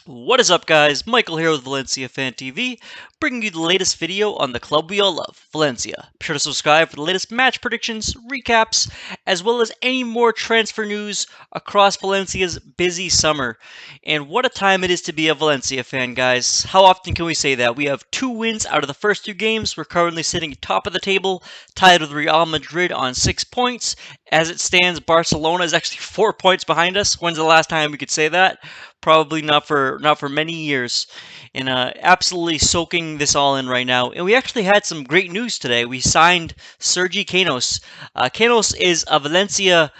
What is up, guys? Michael here with Valencia Fan TV, bringing you the latest video on the club we all love, Valencia. Be sure to subscribe for the latest match predictions, recaps, as well as any more transfer news across Valencia's busy summer. And what a time it is to be a Valencia fan, guys. How often can we say that? We have 2 wins out of the first 2 games. We're currently sitting top of the table, tied with Real Madrid on 6 points. As it stands, Barcelona is actually 4 points behind us. When's the last time we could say that? Probably not for many years, and absolutely soaking this all in right now. And we actually had some great news today. We signed Sergi Canos. Canos is a Valencia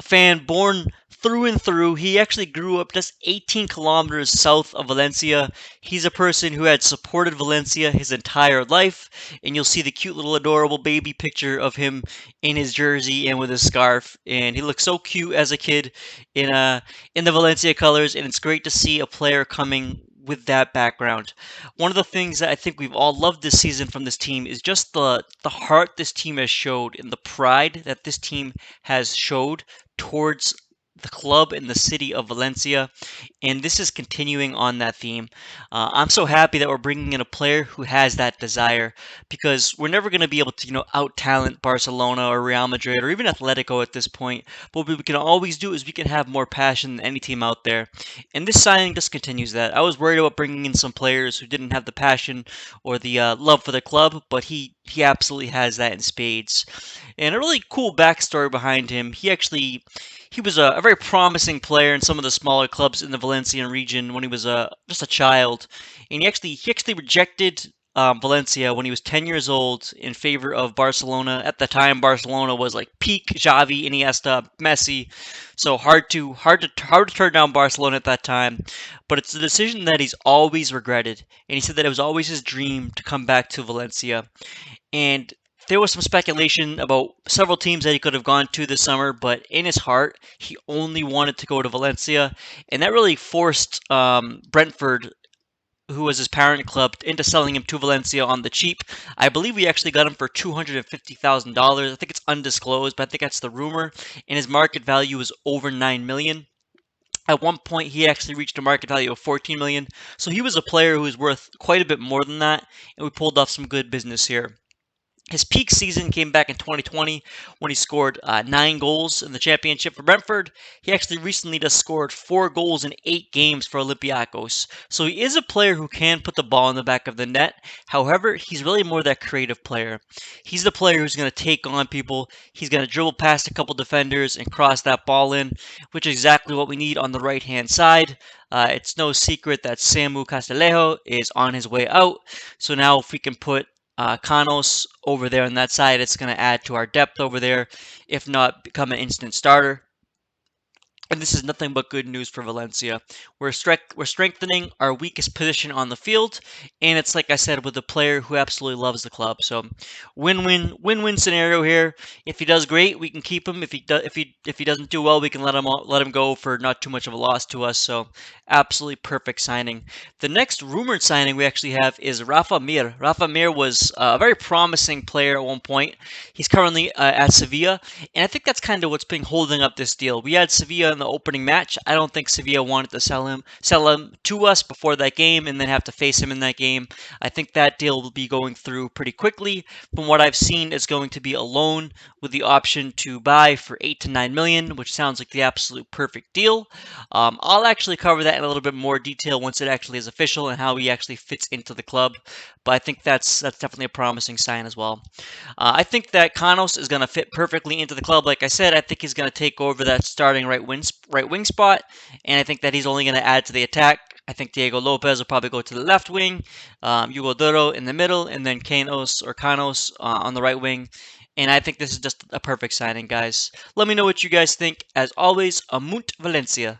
fan born through and through. He actually grew up just 18 kilometers south of Valencia. He's a person who had supported Valencia his entire life, and you'll see the cute little adorable baby picture of him in his jersey and with his scarf. And he looks so cute as a kid in the Valencia colors, and it's great to see a player coming with that background. One of the things that I think we've all loved this season from this team is just the heart this team has showed and the pride that this team has showed towards the club and the city of Valencia, and this is continuing on that theme. I'm so happy that we're bringing in a player who has that desire, because we're never going to be able to, out talent Barcelona or Real Madrid or even Atletico at this point. But what we can always do is we can have more passion than any team out there, and this signing just continues that. I was worried about bringing in some players who didn't have the passion or the love for the club, but he absolutely has that in spades. And a really cool backstory behind him. He was a very promising player in some of the smaller clubs in the Valencian region when he was just a child, and he actually rejected Valencia when he was 10 years old in favor of Barcelona. At the time, Barcelona was like peak Xavi, Iniesta, Messi, so hard to turn down Barcelona at that time. But it's a decision that he's always regretted, and he said that it was always his dream to come back to Valencia. And there was some speculation about several teams that he could have gone to this summer, but in his heart, he only wanted to go to Valencia, and that really forced Brentford, who was his parent club, into selling him to Valencia on the cheap. I believe we actually got him for $250,000. I think it's undisclosed, but I think that's the rumor. And his market value was over 9 million. At one point, he actually reached a market value of 14 million. So he was a player who was worth quite a bit more than that, and we pulled off some good business here. His peak season came back in 2020 when he scored 9 goals in the championship for Brentford. He actually recently just scored 4 goals in 8 games for Olympiacos. So he is a player who can put the ball in the back of the net. However, he's really more that creative player. He's the player who's going to take on people. He's going to dribble past a couple defenders and cross that ball in, which is exactly what we need on the right-hand side. It's no secret that Samu Castillejo is on his way out. So now if we can put Canos over there on that side, it's going to add to our depth over there, if not become an instant starter. And this is nothing but good news for Valencia. We're strengthening our weakest position on the field, and it's like I said, with a player who absolutely loves the club. So, win-win scenario here. If he does great, we can keep him. If he doesn't do well, we can let him go for not too much of a loss to us. So, absolutely perfect signing. The next rumored signing we actually have is Rafa Mir. Rafa Mir was a very promising player at one point. He's currently at Sevilla, and I think that's kind of what's been holding up this deal. We had Sevilla in the opening match. I don't think Sevilla wanted to sell him to us before that game and then have to face him in that game. I think that deal will be going through pretty quickly. From what I've seen, it's going to be a loan with the option to buy for 8 to 9 million, which sounds like the absolute perfect deal. I'll actually cover that in a little bit more detail once it actually is official and how he actually fits into the club. But I think that's definitely a promising sign as well. I think that Canos is going to fit perfectly into the club. Like I said, I think he's going to take over that starting right wing spot, and I think that he's only going to add to the attack. I think Diego Lopez will probably go to the left wing, Hugo Duro in the middle, and then Canos on the right wing. And I think this is just a perfect signing, guys. Let me know what you guys think. As always, Amunt Valencia.